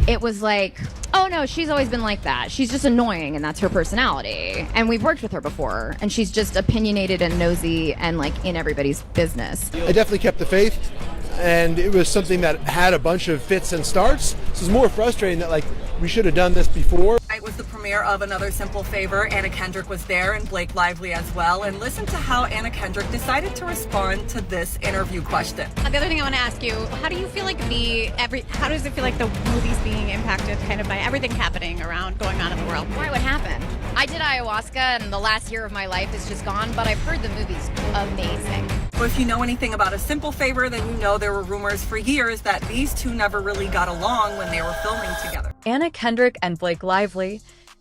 it was like, oh no, she's always been like that. She's just annoying and that's her personality. And we've worked with her before and she's just opinionated and nosy and like in everybody's business. I definitely kept the faith, and it was something that had a bunch of fits and starts. So it was more frustrating that like we should have done this before. It was the premiere of Another Simple Favor. Anna Kendrick was there and Blake Lively as well. And listen to how Anna Kendrick decided to respond to this interview question. The other thing I want to ask you, how do you feel like how does it feel like the movie's being impacted kind of by everything happening around going on in the world? Why would happen? I did ayahuasca and the last year of my life is just gone, but I've heard the movie's amazing. Well, if you know anything about A Simple Favor, then you know there were rumors for years that these two never really got along when they were filming together. Anna Kendrick and Blake Lively,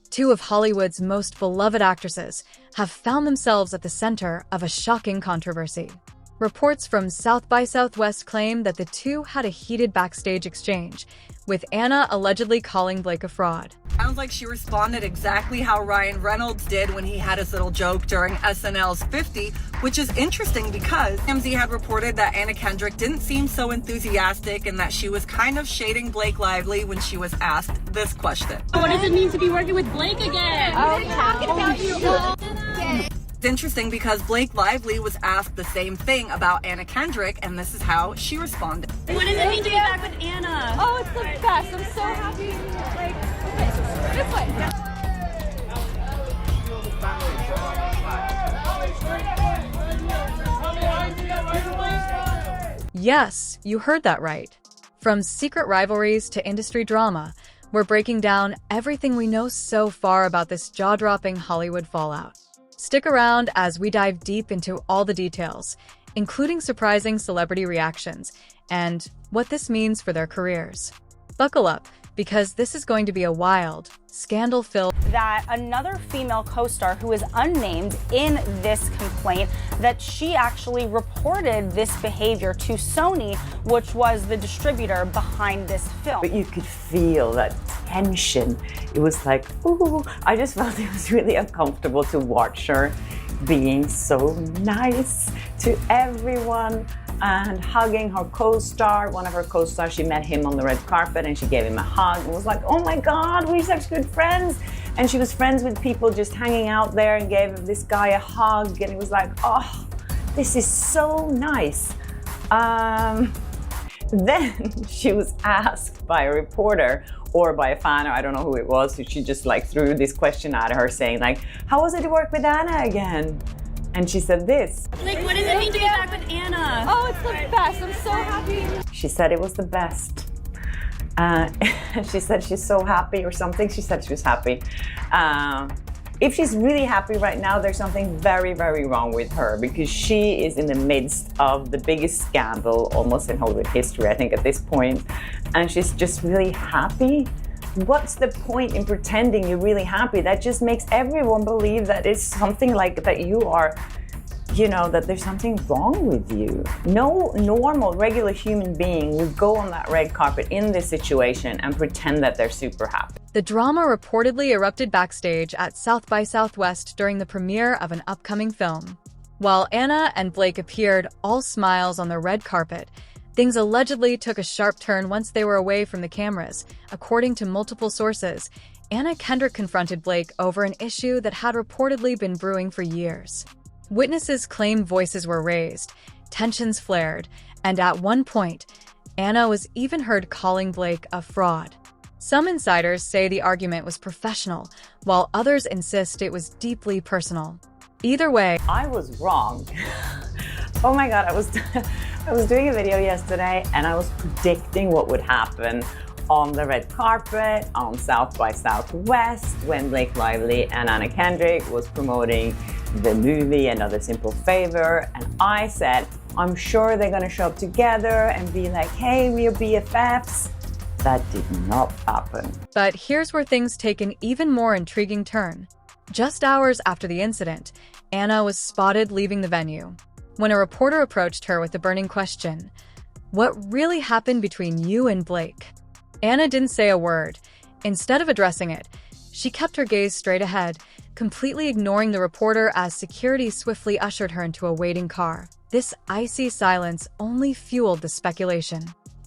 two of Hollywood's most beloved actresses, have found themselves at the center of a shocking controversy. Reports from South by Southwest claim that the two had a heated backstage exchange, with Anna allegedly calling Blake a fraud. Sounds like she responded exactly how Ryan Reynolds did when he had his little joke during SNL's 50, which is interesting because TMZ had reported that Anna Kendrick didn't seem so enthusiastic and that she was kind of shading Blake Lively when she was asked this question. What does it mean to be working with Blake again? Oh, talking about you all day. It's interesting because Blake Lively was asked the same thing about Anna Kendrick, and this is how she responded. What does it mean to be back with Anna? Oh, it's the best. I'm so happy. Like, this way. Yes, you heard that right. From secret rivalries to industry drama, we're breaking down everything we know so far about this jaw-dropping Hollywood fallout. Stick around as we dive deep into all the details, including surprising celebrity reactions and what this means for their careers. Buckle up, because this is going to be a wild, scandal-filled... That another female co-star who is unnamed in this complaint, that she actually reported this behavior to Sony, which was the distributor behind this film. But you could feel that tension. It was like, ooh, I just felt it was really uncomfortable to watch her being so nice to everyone and hugging her co-star. One of her co-stars, she met him on the red carpet and she gave him a hug and was like, oh my God, we're such good friends. And she was friends with people just hanging out there and gave this guy a hug, and it was like, oh, this is so nice. Then she was asked by a reporter or by a fan, or I don't know who it was, so she just like threw this question at her saying like, how was it to work with Anna again? And she said this. Like, what does it mean to be back with Anna? Oh, it's the best. I'm so happy. She said it was the best. She said she's so happy or something. She said she was happy. If she's really happy right now, there's something very, very wrong with her, because she is in the midst of the biggest scandal almost in Hollywood history, I think, at this point. And she's just really happy. What's the point in pretending you're really happy? That just makes everyone believe that it's something like that you are, you know, that there's something wrong with you. No normal, regular human being would go on that red carpet in this situation and pretend that they're super happy. The drama reportedly erupted backstage at South by Southwest during the premiere of an upcoming film. While Anna and Blake appeared all smiles on the red carpet, things allegedly took a sharp turn once they were away from the cameras. According to multiple sources, Anna Kendrick confronted Blake over an issue that had reportedly been brewing for years. Witnesses claim voices were raised, tensions flared, and at one point, Anna was even heard calling Blake a fraud. Some insiders say the argument was professional, while others insist it was deeply personal. Either way, I was wrong. Oh my God, I was doing a video yesterday and I was predicting what would happen on the red carpet on South by Southwest when Blake Lively and Anna Kendrick was promoting the movie Another Simple Favor, and I said, I'm sure they're gonna show up together and be like, hey, we're BFFs. That did not happen. But here's where things take an even more intriguing turn. Just hours after the incident, Anna was spotted leaving the venue. When a reporter approached her with the burning question, what really happened between you and Blake? Anna didn't say a word. Instead of addressing it, she kept her gaze straight ahead, completely ignoring the reporter as security swiftly ushered her into a waiting car. This icy silence only fueled the speculation.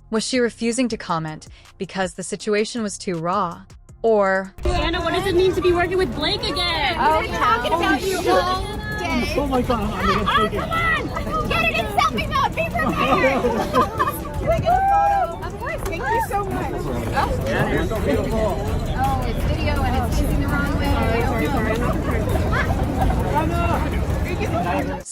Was she refusing to comment because the situation was too raw? Or Anna, what does it mean to be working with Blake again? Oh, yeah. Talking about you all day. Oh my God, I'm gonna take it. Come on! Get it in selfie mode! Be prepared! Can I get a photo? Of course. Thank you so much. Yeah, you're so beautiful. Oh, it's video and it's facing the wrong way.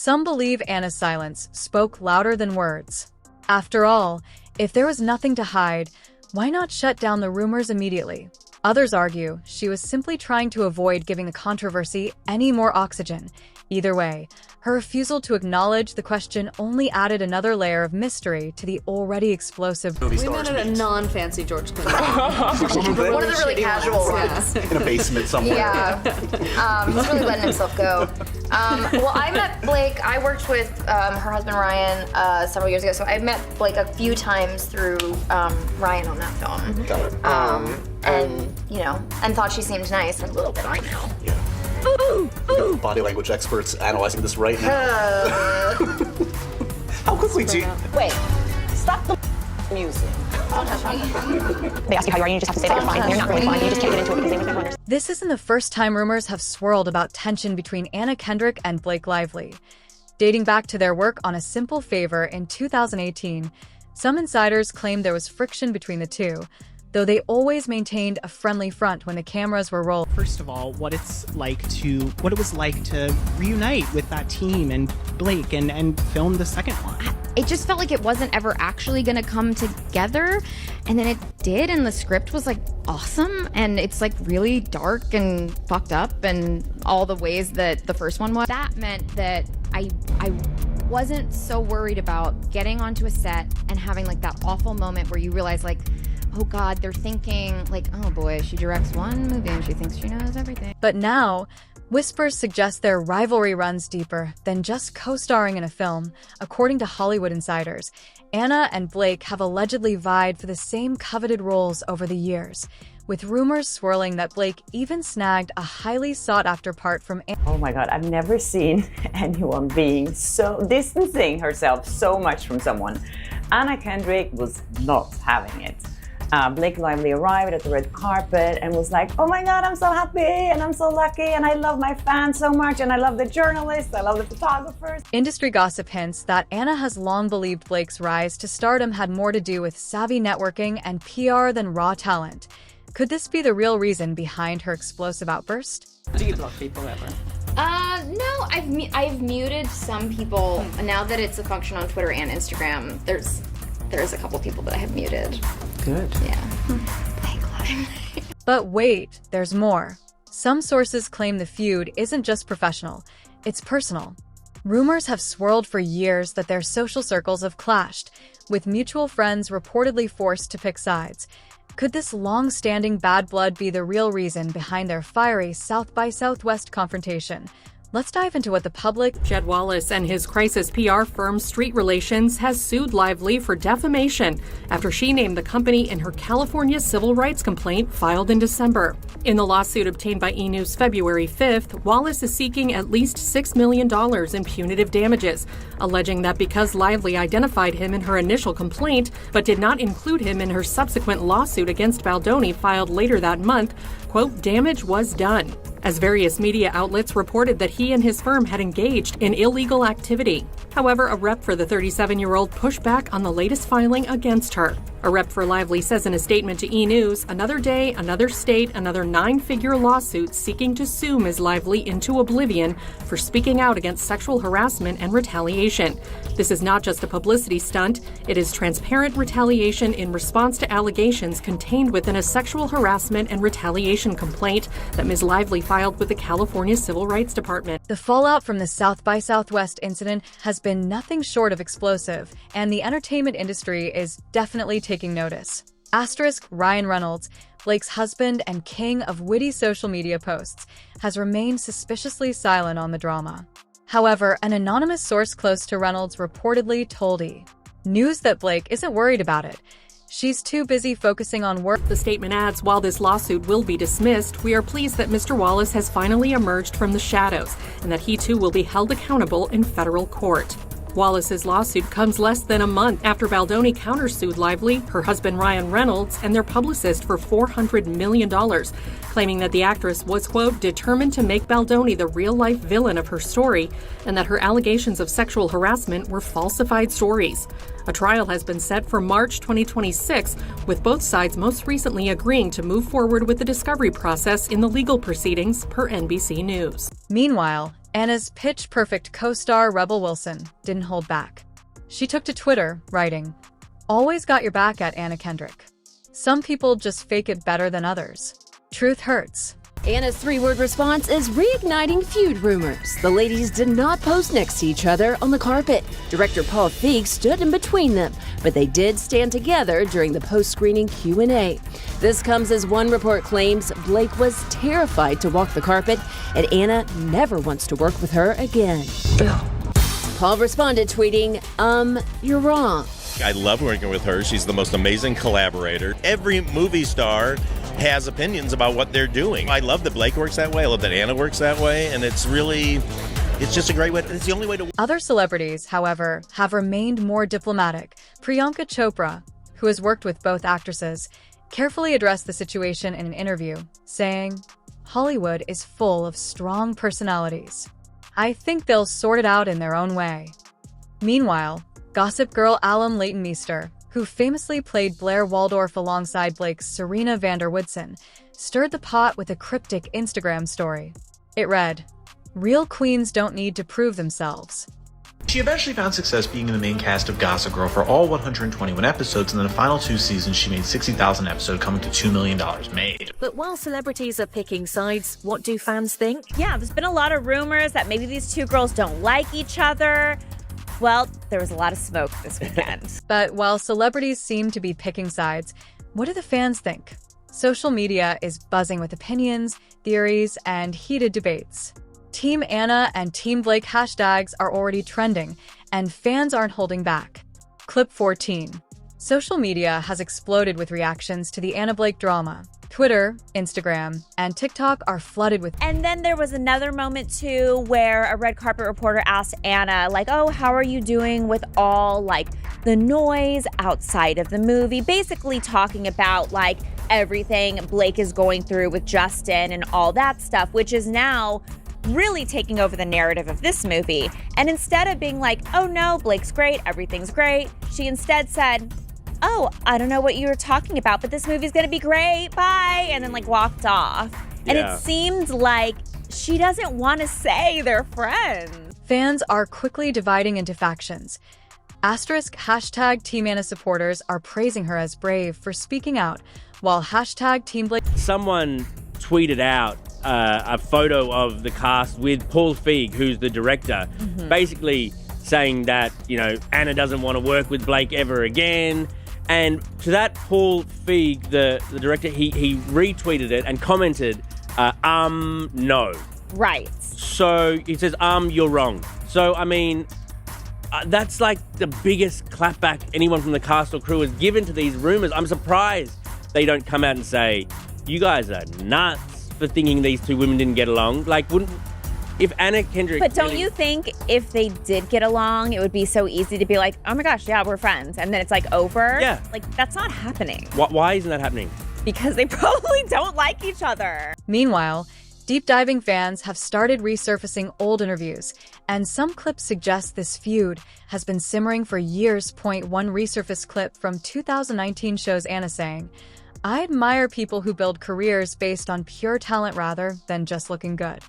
some believe Anna's silence spoke louder than words. After all, if there was nothing to hide, why not shut down the rumors immediately? Others argue she was simply trying to avoid giving the controversy any more oxygen. Either way, her refusal to acknowledge the question only added another layer of mystery to the already explosive. We met at a non-fancy George Clinton. One of the really casual ones. In a basement somewhere. Yeah. He's really letting himself go. Well, I met Blake. I worked with her husband Ryan several years ago, so I met Blake a few times through Ryan on that film. Got it. And you know, and thought she seemed nice a little bit. I know. Yeah. Body language experts analyzing this right now. How quickly do you... Wait, stop the music. They ask you how you are, and you just have to say that you're fine, and you're not really fine. You just can't get into it because they never understand. This isn't the first time rumors have swirled about tension between Anna Kendrick and Blake Lively. Dating back to their work on A Simple Favor in 2018, some insiders claimed there was friction between the two, though they always maintained a friendly front when the cameras were rolled. First of all, what it was like to reunite with that team and Blake and film the second one. It just felt like it wasn't ever actually going to come together, and then it did, and the script was like awesome, and it's like really dark and fucked up and all the ways that the first one was. That meant that I wasn't so worried about getting onto a set and having like that awful moment where you realize like, oh God, they're thinking like, oh boy, she directs one movie and she thinks she knows everything. But now, whispers suggest their rivalry runs deeper than just co-starring in a film. According to Hollywood insiders, Anna and Blake have allegedly vied for the same coveted roles over the years, with rumors swirling that Blake even snagged a highly sought-after part from Anna. Oh my God, I've never seen anyone being so distancing herself so much from someone. Anna Kendrick was not having it. Blake Lively arrived at the red carpet and was like, oh my God, I'm so happy and I'm so lucky and I love my fans so much and I love the journalists, I love the photographers. Industry gossip hints that Anna has long believed Blake's rise to stardom had more to do with savvy networking and PR than raw talent. Could this be the real reason behind her explosive outburst? Do you block people ever? No, I've muted some people. Now that it's a function on Twitter and Instagram, there's a couple people that I have muted. Good. Yeah. But wait, there's more. Some sources claim the feud isn't just professional, it's personal. Rumors have swirled for years that their social circles have clashed, with mutual friends reportedly forced to pick sides. Could this long-standing bad blood be the real reason behind their fiery South by Southwest confrontation? Let's dive into what the public... Jed Wallace and his crisis PR firm Street Relations has sued Lively for defamation after she named the company in her California civil rights complaint filed in December. In the lawsuit obtained by E! News February 5th, Wallace is seeking at least $6 million in punitive damages, alleging that because Lively identified him in her initial complaint but did not include him in her subsequent lawsuit against Baldoni filed later that month, quote, damage was done, as various media outlets reported that he and his firm had engaged in illegal activity. However, a rep for the 37-year-old pushed back on the latest filing against her. A rep for Lively says in a statement to E! News, another day, another state, another 9-figure lawsuit seeking to sue Ms. Lively into oblivion for speaking out against sexual harassment and retaliation. This is not just a publicity stunt, it is transparent retaliation in response to allegations contained within a sexual harassment and retaliation complaint that Ms. Lively filed with the California Civil Rights Department. The fallout from the South by Southwest incident has been nothing short of explosive, and the entertainment industry is definitely taking notice. Asterisk Ryan Reynolds, Blake's husband and king of witty social media posts, has remained suspiciously silent on the drama. However, an anonymous source close to Reynolds reportedly told E! News that Blake isn't worried about it. She's too busy focusing on work. The statement adds, while this lawsuit will be dismissed, we are pleased that Mr. Wallace has finally emerged from the shadows and that he too will be held accountable in federal court. Wallace's lawsuit comes less than a month after Baldoni countersued Lively, her husband Ryan Reynolds, and their publicist for $400 million, claiming that the actress was, quote, determined to make Baldoni the real-life villain of her story and that her allegations of sexual harassment were falsified stories. A trial has been set for March 2026, with both sides most recently agreeing to move forward with the discovery process in the legal proceedings, per NBC News. Meanwhile, Anna's pitch-perfect co-star Rebel Wilson didn't hold back. She took to Twitter, writing, "Always got your back at Anna Kendrick. Some people just fake it better than others. Truth hurts." Anna's three-word response is reigniting feud rumors. The ladies did not pose next to each other on the carpet. Director Paul Feig stood in between them, but they did stand together during the post-screening Q&A. This comes as one report claims Blake was terrified to walk the carpet, and Anna never wants to work with her again. Paul responded, tweeting, "You're wrong." I love working with her. She's the most amazing collaborator. Every movie star has opinions about what they're doing. I love that Blake works that way. I love that Anna works that way. And it's just a great way. It's the only way to. Other celebrities, however, have remained more diplomatic. Priyanka Chopra, who has worked with both actresses, carefully addressed the situation in an interview, saying, "Hollywood is full of strong personalities. I think they'll sort it out in their own way." Meanwhile, Gossip Girl alum Leighton Meester, who famously played Blair Waldorf alongside Blake's Serena van der Woodsen, stirred the pot with a cryptic Instagram story. It read, "Real queens don't need to prove themselves." She eventually found success being in the main cast of Gossip Girl for all 121 episodes, and in the final 2 seasons she made 60,000 episodes, coming to $2 million made. But while celebrities are picking sides, what do fans think? Yeah, there's been a lot of rumors that maybe these two girls don't like each other. Well, there was a lot of smoke this weekend. But while celebrities seem to be picking sides, what do the fans think? Social media is buzzing with opinions, theories, and heated debates. Team Anna and Team Blake hashtags are already trending, and fans aren't holding back. Clip 14. Social media has exploded with reactions to the Anna Blake drama. Twitter, Instagram, and TikTok are flooded with. And then there was another moment too where a red carpet reporter asked Anna, like, "Oh, how are you doing with all like the noise outside of the movie?" Basically talking about like everything Blake is going through with Justin and all that stuff, which is now really taking over the narrative of this movie. And instead of being like, "Oh no, Blake's great, everything's great," she instead said, "Oh, I don't know what you were talking about, but this movie's gonna be great, bye," and then like walked off. And it seemed like she doesn't want to say they're friends. Fans are quickly dividing into factions. Asterisk hashtag Team Anna supporters are praising her as brave for speaking out, while hashtag Team Blake. Someone tweeted out a photo of the cast with Paul Feig, who's the director, basically saying that, you know, Anna doesn't want to work with Blake ever again. And to that, Paul Feig, the director, he retweeted it and commented, no. Right. So he says, you're wrong. So, I mean, that's like the biggest clapback anyone from the cast or crew has given to these rumors. I'm surprised they don't come out and say, you guys are nuts for thinking these two women didn't get along. Like, if Anna Kendrick... But don't you think if they did get along, it would be so easy to be like, "Oh my gosh, yeah, we're friends," and then it's like over? Yeah. Like, that's not happening. Why isn't that happening? Because they probably don't like each other. Meanwhile, deep diving fans have started resurfacing old interviews, and some clips suggest this feud has been simmering for years. One resurfaced clip from 2019 shows Anna saying, "I admire people who build careers based on pure talent rather than just looking good."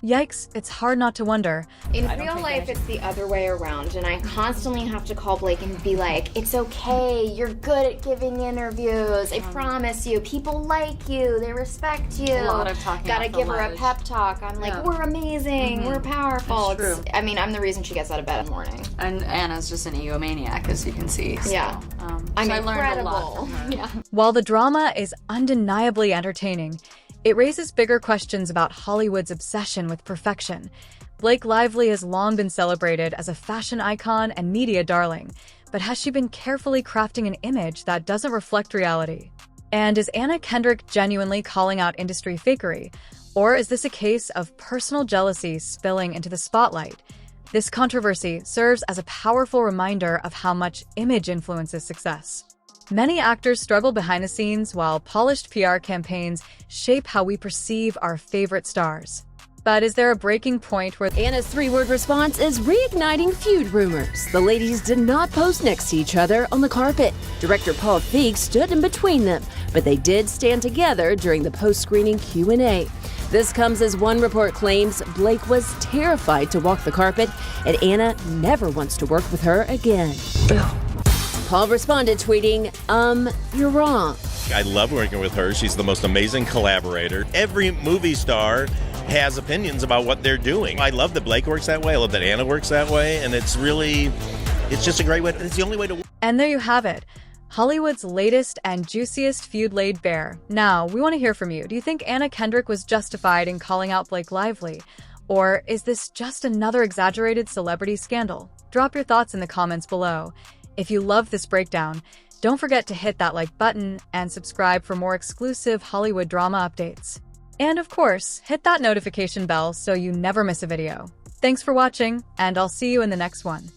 Yikes, it's hard not to wonder. In real life, it's the other way around, and I constantly have to call Blake and be like, "It's okay, you're good at giving interviews, I promise you, people like you, they respect you." A lot of talking. Gotta give her a pep talk. I'm like, "We're amazing, we're powerful." It's true. I mean, I'm the reason she gets out of bed in the morning. And Anna's just an egomaniac, as you can see. So, Yeah. I'm so incredible. I learned a lot from her. Yeah. While the drama is undeniably entertaining, it raises bigger questions about Hollywood's obsession with perfection. Blake Lively has long been celebrated as a fashion icon and media darling, but has she been carefully crafting an image that doesn't reflect reality? And is Anna Kendrick genuinely calling out industry fakery? Or is this a case of personal jealousy spilling into the spotlight? This controversy serves as a powerful reminder of how much image influences success. Many actors struggle behind the scenes while polished PR campaigns shape how we perceive our favorite stars. But is there a breaking point where Anna's three-word response is reigniting feud rumors? The ladies did not pose next to each other on the carpet. Director Paul Feig stood in between them, but they did stand together during the post-screening Q&A. This comes as one report claims Blake was terrified to walk the carpet, and Anna never wants to work with her again. Paul responded, tweeting, you're wrong. I love working with her. She's the most amazing collaborator. Every movie star has opinions about what they're doing. I love that Blake works that way. I love that Anna works that way. And it's just a great way. It's the only way to. And there you have it. Hollywood's latest and juiciest feud laid bare. Now, we want to hear from you. Do you think Anna Kendrick was justified in calling out Blake Lively? Or is this just another exaggerated celebrity scandal? Drop your thoughts in the comments below. If you love this breakdown, don't forget to hit that like button and subscribe for more exclusive Hollywood drama updates. And of course, hit that notification bell so you never miss a video. Thanks for watching, and I'll see you in the next one.